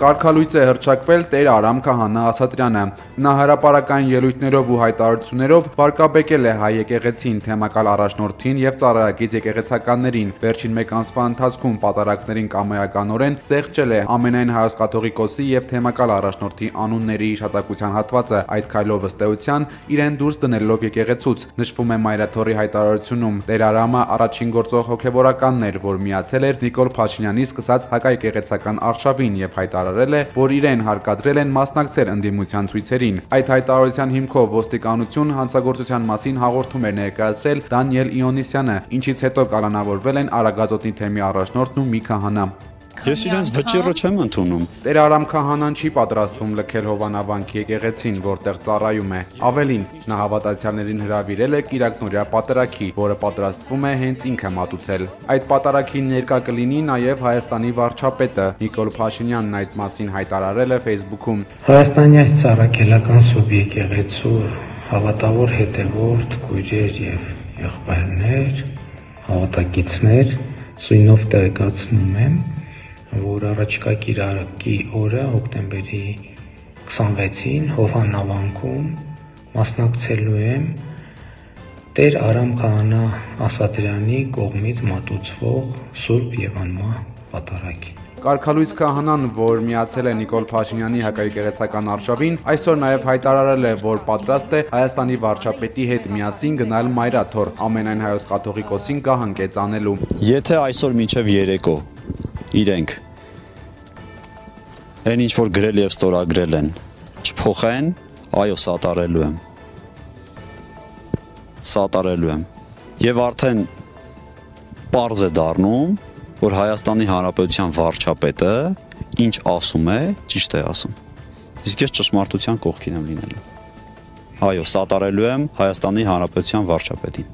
Կարգալույծ է հռչակվել Տեր Արամ Քահանա Ասատրյանը։ Նա հրապարակային ելույթներով ու հայտարարություններով վարկաբեկել է հայ եկեղեցին, թեմակալ առաջնորդին եւ ծառայագիծ եկեղեցականներին։ Վերջին մեկ ամսվա ընթացքում պատարակներին կամայականորեն զեղչել է ամենայն հայոց կաթողիկոսի եւ թեմակալ առաջնորդի անունների հիշատակության հատվածը։ Այդ քայլով ըստ էության իրեն դուրս դնելով եկեղեցուց, նշվում է Մայրաթորի հայտարարությունում։ Տեր Արամը առաջին գործող հոգեվորականն էր, որ միացել էր Նիկոլ Փաշինյանի սկսած հակաեկեղեցական արշավին եւ հայտարարել է, որ իրեն հարկադրել են մասնակցել ընդդիմության ցույցերին։ Այդ հայտարարության հիմքով ոստիկանություն հանցագործության մասին հաղորդում էր ներկայացրել Դանիել Իոնիսյանը, ինչից հետո կալանավորվել են Արագածոտնի թեմի առաջնորդն ու մի քահանա։ Ես իրենց վճիռը չեմ ընդունում։ Տեր Արամ Քահանան չի պատրաստվում լքել Հովանավանքի եկեղեցին, որտեղ ծառայում է։ Ավելին, նա հավատացյալներին հրավիրել է կիրակնօրյա պատարագի, որը պատրաստվում է հենց ինքը մատուցել։ Այդ պատարագին ներկա կլինի նաև Հայաստանի վարչապետը։ Նիկոլ Փաշինյանն այդ մասին հայտարարել է Facebook-ում։ Հայաստանի այս ծառայական սուրբ եկեղեցու հավատավոր հետևորդ, քույրեր եւ եղբայրներ, հավատագիցներ, սույնով տեղեկացնում եմ, որ առաջիկա կիրակի օրը հոկտեմբերի 26-ին Հովանավանքում մասնակցելու եմ Տեր Արամ Քահանա Ասատրյանի կողմից մատուցվող Սուրբ Եվանմա պատարագին։ Կարգալույծ քահանան, որ միացել է Նիկոլ Փաշինյանի հակաեկեղեցական արշավին, այսօր նաև հայտարարել է, որ պատրաստ է Հայաստանի վարչապետի հետ միասին գնալ Մայրաթոր, ամենայն հայոց կաթողիկոսին գահանկեց անելու։ Եթե այսօր մինչև երեկո իրենք այն ինչ որ գրել եւ ստորագրել են չփոխեն, այո, սատարելու եմ։ Եվ արդեն պարզ է դառնում, որ Հայաստանի Հանրապետության վարչապետը ինչ ասում է, ճիշտ է ասում։ Իսկ ես ճշմարտության կողքին եմ լինելու։ Այո, սատարելու եմ Հայաստանի Հանրապետության վարչապետին։